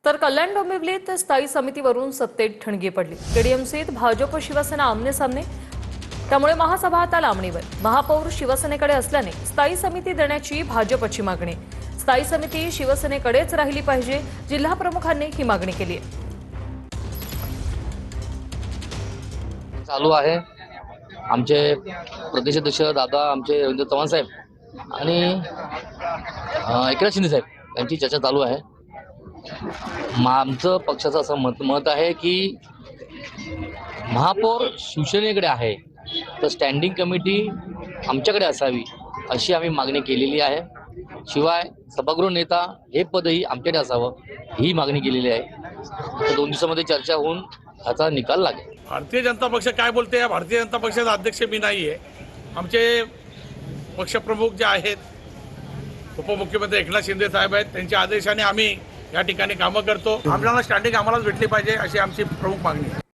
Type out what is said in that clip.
तर कल्याण डोंबिवलीत स्थायी समितीवरून सत्तेत ठणगी पडली। केडीएमसीत भाजप शिवसेना आमने सामने, त्यामुळे महासभा आता लांबणीवर। महापौर शिवसेनेकडे असल्याने स्थायी समिती देण्याची भाजपची मागणी। स्थायी समिती शिवसेनेकडेच राहिली पाहिजे, जिल्हा प्रमुखांनी ही मागणी केली आहे। चालू आहे। आमचे प्रदेशाध्यक्ष दादा आमचे रवींद्र चव्हाण साहेब आणि एकनाथ शिंदे साहेब यांची चर्चा चालू आहे। आमचं पक्षाचं असं मत आहे की महापौर शिवसेनेकडे आहे तर स्टँडिंग कमिटी आमच्याकडे असावी अशी आम्ही मागणी केलेली आहे। शिवाय सभागृह नेता हे पदही आमच्याकडे असावं ही मागणी केलेली आहे। तर 2 दिवसामध्ये चर्चा होऊन याचा निकाल लागेल। भारतीय जनता पक्ष काय बोलते, या भारतीय जनता पक्षाचा अध्यक्ष मी नाही आहे। आमचे पक्षप्रमुख जे आहेत, उपमुख्यमंत्री एकनाथ शिंदे साहेब आहेत, त्यांच्या आदेशाने आम्ही या ठिकाणी कामं करतो। आम्हाला स्टँडिंग आम्हालाच भेटली पाहिजे अशी आमची प्रमुख मागणी आहे।